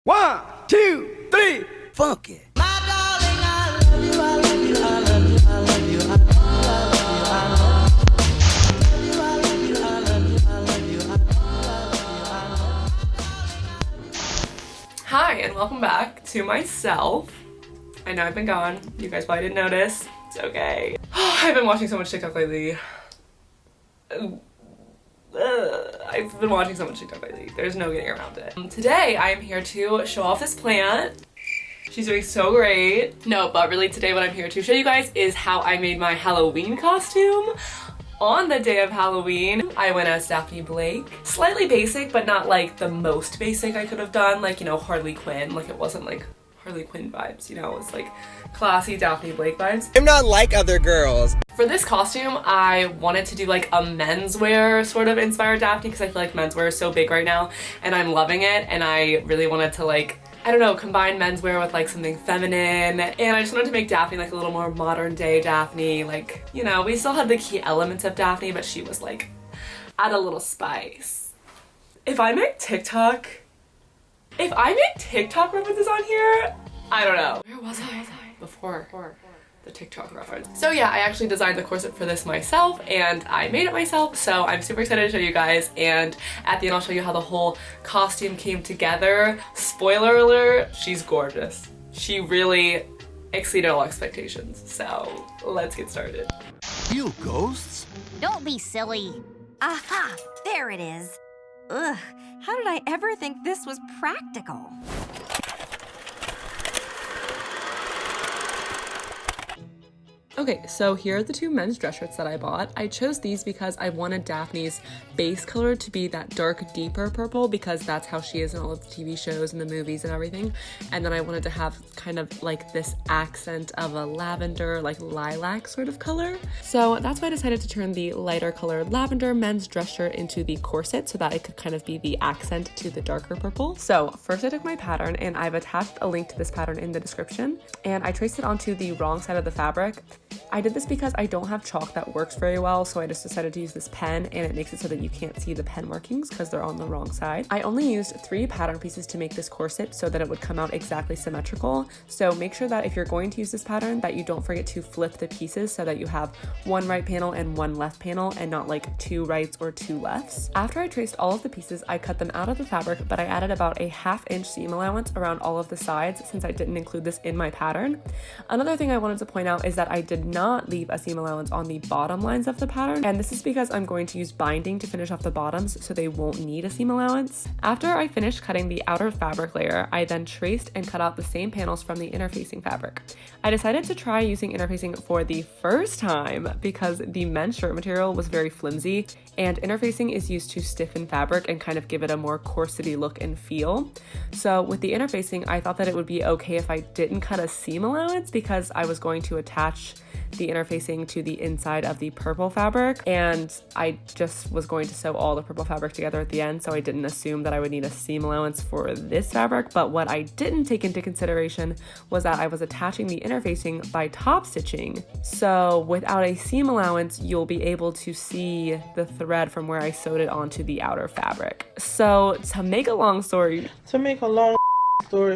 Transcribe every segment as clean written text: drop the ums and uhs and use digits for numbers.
1, 2, 3, funk it. Hi, and welcome back to myself. I know I've been gone. You guys probably didn't notice. It's okay. I've been watching so much TikTok lately. I've been watching so much TikTok lately. There's no getting around it. Today, I am here to show off this plant. She's doing so great. No, but really today what I'm here to show you guys is how I made my Halloween costume. On the day of Halloween, I went as Daphne Blake. Slightly basic, but not like the most basic I could have done. Like, you know, Harley Quinn. Like, it wasn't like Harley Quinn vibes, you know? It was like classy Daphne Blake vibes. I'm not like other girls. For this costume, I wanted to do like a menswear sort of inspired Daphne because I feel like menswear is so big right now and I'm loving it, and I really wanted to like, I don't know, combine menswear with like something feminine, and I just wanted to make Daphne like a little more modern day Daphne. Like, you know, we still had the key elements of Daphne, but she was like, add a little spice. If I make TikTok references on here, I don't know. Where was I before the TikTok reference? So yeah, I actually designed the corset for this myself and I made it myself, so I'm super excited to show you guys, and at the end I'll show you how the whole costume came together. Spoiler alert, she's gorgeous. She really exceeded all expectations, so let's get started. You ghosts? Don't be silly. Aha! There it is. Ugh, how did I ever think this was practical? Okay, so here are the two men's dress shirts that I bought. I chose these because I wanted Daphne's base color to be that dark, deeper purple because that's how she is in all of the TV shows and the movies and everything. And then I wanted to have kind of like this accent of a lavender, like lilac sort of color. So that's why I decided to turn the lighter colored lavender men's dress shirt into the corset so that it could kind of be the accent to the darker purple. So first I took my pattern, and I've attached a link to this pattern in the description, and I traced it onto the wrong side of the fabric. I did this because I don't have chalk that works very well, so I just decided to use this pen, and it makes it so that you can't see the pen markings because they're on the wrong side. I only used 3 pattern pieces to make this corset so that it would come out exactly symmetrical. So make sure that if you're going to use this pattern that you don't forget to flip the pieces so that you have 1 right panel and 1 left panel and not like 2 rights or 2 lefts. After I traced all of the pieces, I cut them out of the fabric, but I added about a 1/2 inch seam allowance around all of the sides since I didn't include this in my pattern. Another thing I wanted to point out is that I did not leave a seam allowance on the bottom lines of the pattern, and this is because I'm going to use binding to finish off the bottoms so they won't need a seam allowance. After I finished cutting the outer fabric layer, I then traced and cut out the same panels from the interfacing fabric. I decided to try using interfacing for the first time because the men's shirt material was very flimsy, and interfacing is used to stiffen fabric and kind of give it a more corsety look and feel. So with the interfacing, I thought that it would be okay if I didn't cut a seam allowance because I was going to attach the interfacing to the inside of the purple fabric, and I just was going to sew all the purple fabric together at the end, so I didn't assume that I would need a seam allowance for this fabric. But what I didn't take into consideration was that I was attaching the interfacing by top stitching, so without a seam allowance you'll be able to see the thread from where I sewed it onto the outer fabric. So to make a long story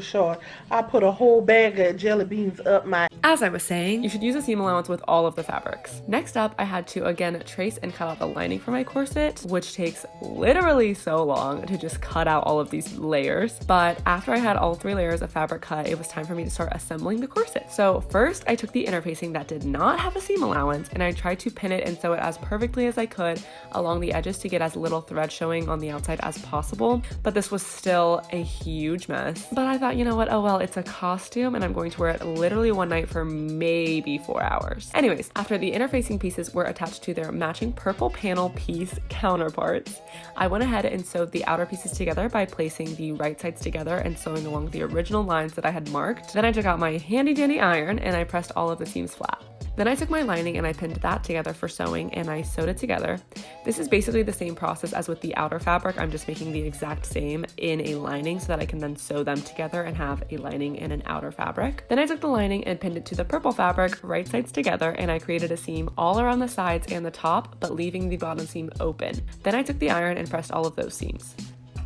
short, I put a whole bag of jelly beans up my... As I was saying, you should use a seam allowance with all of the fabrics. Next up, I had to again trace and cut out the lining for my corset, which takes literally so long to just cut out all of these layers. But after I had all 3 layers of fabric cut, it was time for me to start assembling the corset. So first, I took the interfacing that did not have a seam allowance, and I tried to pin it and sew it as perfectly as I could along the edges to get as little thread showing on the outside as possible. But this was still a huge mess. But I thought, you know what, oh well, it's a costume and I'm going to wear it literally one night for maybe 4 hours. Anyways, after the interfacing pieces were attached to their matching purple panel piece counterparts, I went ahead and sewed the outer pieces together by placing the right sides together and sewing along the original lines that I had marked. Then I took out my handy dandy iron and I pressed all of the seams flat. Then I took my lining and I pinned that together for sewing, and I sewed it together. This is basically the same process as with the outer fabric. I'm just making the exact same in a lining so that I can then sew them together and have a lining and an outer fabric. Then I took the lining and pinned it to the purple fabric, right sides together, and I created a seam all around the sides and the top, but leaving the bottom seam open. Then I took the iron and pressed all of those seams.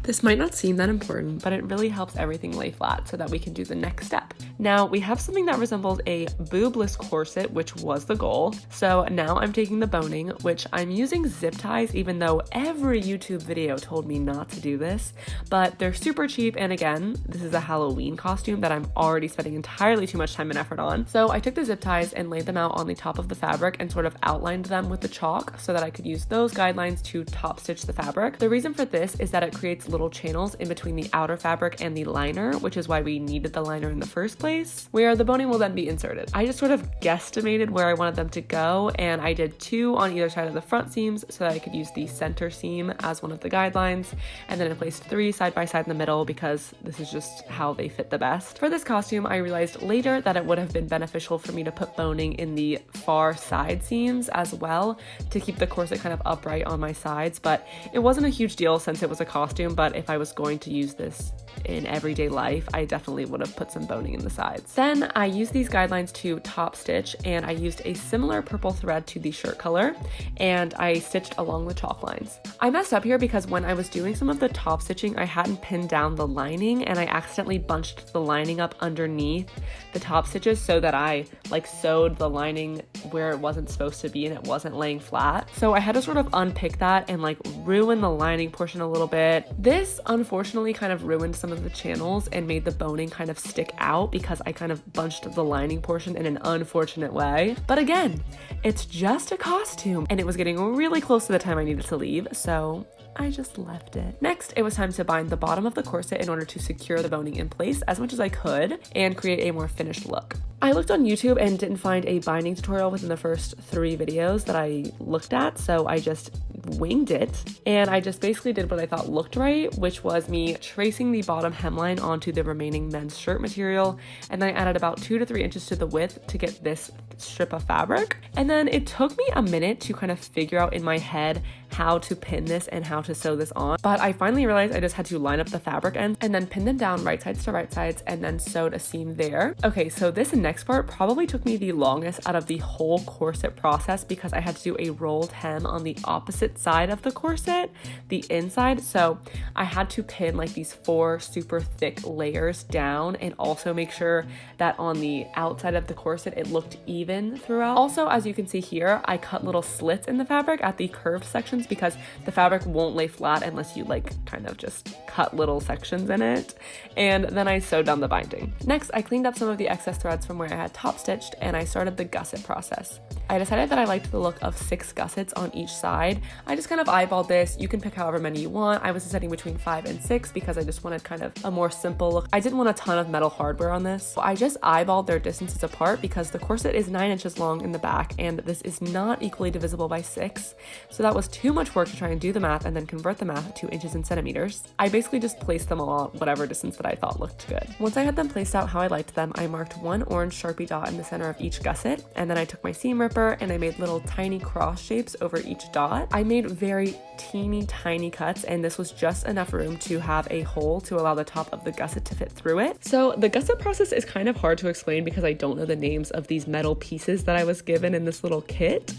This might not seem that important, but it really helps everything lay flat so that we can do the next step. Now we have something that resembles a boobless corset, which was the goal. So now I'm taking the boning, which I'm using zip ties, even though every YouTube video told me not to do this, but they're super cheap. And again, this is a Halloween costume that I'm already spending entirely too much time and effort on. So I took the zip ties and laid them out on the top of the fabric and sort of outlined them with the chalk so that I could use those guidelines to top stitch the fabric. The reason for this is that it creates little channels in between the outer fabric and the liner, which is why we needed the liner in the first place, where the boning will then be inserted. I just sort of guesstimated where I wanted them to go, and I did 2 on either side of the front seams so that I could use the center seam as one of the guidelines, and then I placed 3 side by side in the middle because this is just how they fit the best. For this costume, I realized later that it would have been beneficial for me to put boning in the far side seams as well to keep the corset kind of upright on my sides, but it wasn't a huge deal since it was a costume. But if I was going to use this in everyday life, I definitely would have put some boning in the sides. Then I used these guidelines to top stitch, and I used a similar purple thread to the shirt color, and I stitched along the chalk lines. I messed up here because when I was doing some of the top stitching, I hadn't pinned down the lining, and I accidentally bunched the lining up underneath the top stitches so that I like sewed the lining where it wasn't supposed to be and it wasn't laying flat. So I had to sort of unpick that and like ruin the lining portion a little bit. This unfortunately kind of ruined some of the channels and made the boning kind of stick out because I kind of bunched the lining portion in an unfortunate way. But again, it's just a costume and it was getting really close to the time I needed to leave, so I just left it. Next, it was time to bind the bottom of the corset in order to secure the boning in place as much as I could and create a more finished look. I looked on YouTube and didn't find a binding tutorial within the first 3 videos that I looked at, so I just winged it, and I just basically did what I thought looked right, which was me tracing the bottom hemline onto the remaining men's shirt material, and then I added about 2 to 3 inches to the width to get this strip of fabric. And then it took me a minute to kind of figure out in my head how to pin this and how to sew this on, but I finally realized I just had to line up the fabric ends and then pin them down right sides to right sides and then sewed a seam there. Okay, so this next part probably took me the longest out of the whole corset process because I had to do a rolled hem on the opposite side of the corset, the inside. So I had to pin like these 4 super thick layers down and also make sure that on the outside of the corset it looked even throughout. Also, as you can see here, I cut little slits in the fabric at the curved sections because the fabric won't lay flat unless you like kind of just cut little sections in it. And then I sewed down the binding. Next, I cleaned up some of the excess threads from where I had top stitched and I started the gusset process. I decided that I liked the look of 6 gussets on each side. I just kind of eyeballed this. You can pick however many you want. I was deciding between 5 and 6 because I just wanted kind of a more simple look. I didn't want a ton of metal hardware on this. So I just eyeballed their distances apart because the corset is 9 inches long in the back and this is not equally divisible by 6. So that was too much work to try and do the math and then convert the math to inches and centimeters. I basically just placed them all whatever distance that I thought looked good. Once I had them placed out how I liked them, I marked 1 orange Sharpie dot in the center of each gusset, and then I took my seam ripper and I made little tiny cross shapes over each dot. I made very teeny tiny cuts, and this was just enough room to have a hole to allow the top of the gusset to fit through it. So the gusset process is kind of hard to explain because I don't know the names of these metal pieces that I was given in this little kit,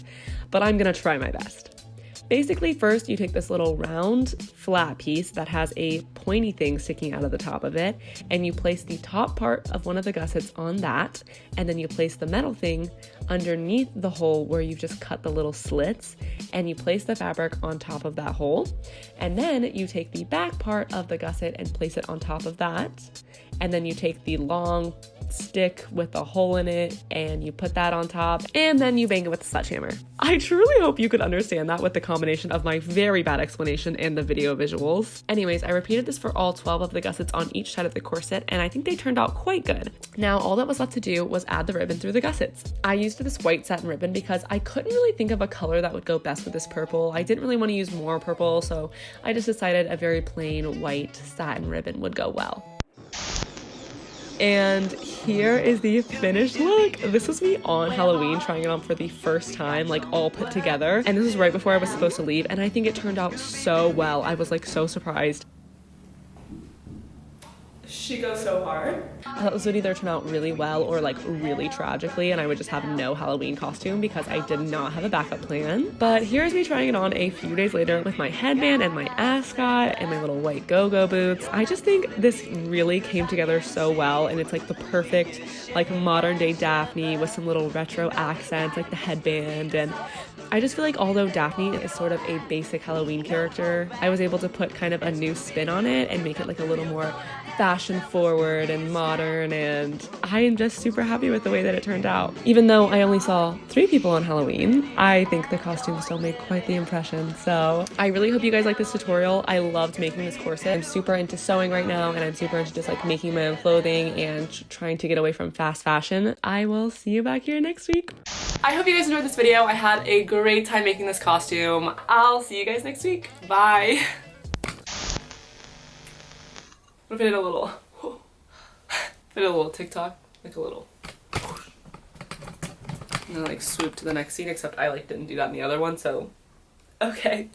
but I'm gonna try my best. Basically, first you take this little round flat piece that has a pointy thing sticking out of the top of it, and you place the top part of one of the gussets on that, and then you place the metal thing underneath the hole where you've just cut the little slits, and you place the fabric on top of that hole, and then you take the back part of the gusset and place it on top of that, and then you take the long stick with a hole in it and you put that on top, and then you bang it with a sledgehammer. I truly hope you could understand that with the combination of my very bad explanation and the video visuals. Anyways, I repeated this for all 12 of the gussets on each side of the corset, and I think they turned out quite good. Now all that was left to do was add the ribbon through the gussets. I used this white satin ribbon because I couldn't really think of a color that would go best with this purple. I didn't really want to use more purple, so I just decided a very plain white satin ribbon would go well. And here is the finished look. This was me on Halloween trying it on for the first time, like all put together. And this was right before I was supposed to leave, and I think it turned out so well. I was like so surprised. She goes so hard. I thought this would either turn out really well or like really tragically, and I would just have no Halloween costume because I did not have a backup plan. But here's me trying it on a few days later with my headband and my ascot and my little white go-go boots. I just think this really came together so well, and it's like the perfect like modern day Daphne with some little retro accents like the headband. And I just feel like although Daphne is sort of a basic Halloween character, I was able to put kind of a new spin on it and make it like a little more fashion forward and modern, and I am just super happy with the way that it turned out. Even though I only saw 3 people on Halloween, I think the costume still made quite the impression. So I really hope you guys like this tutorial. I loved making this corset. I'm super into sewing right now, and I'm super into just like making my own clothing and trying to get away from fast fashion. I will see you back here next week. I hope you guys enjoyed this video. I had a great time making this costume. I'll see you guys next week. Bye. What if I did a little, TikTok, like a little, and then like swoop to the next scene, except I like didn't do that in the other one, so, okay.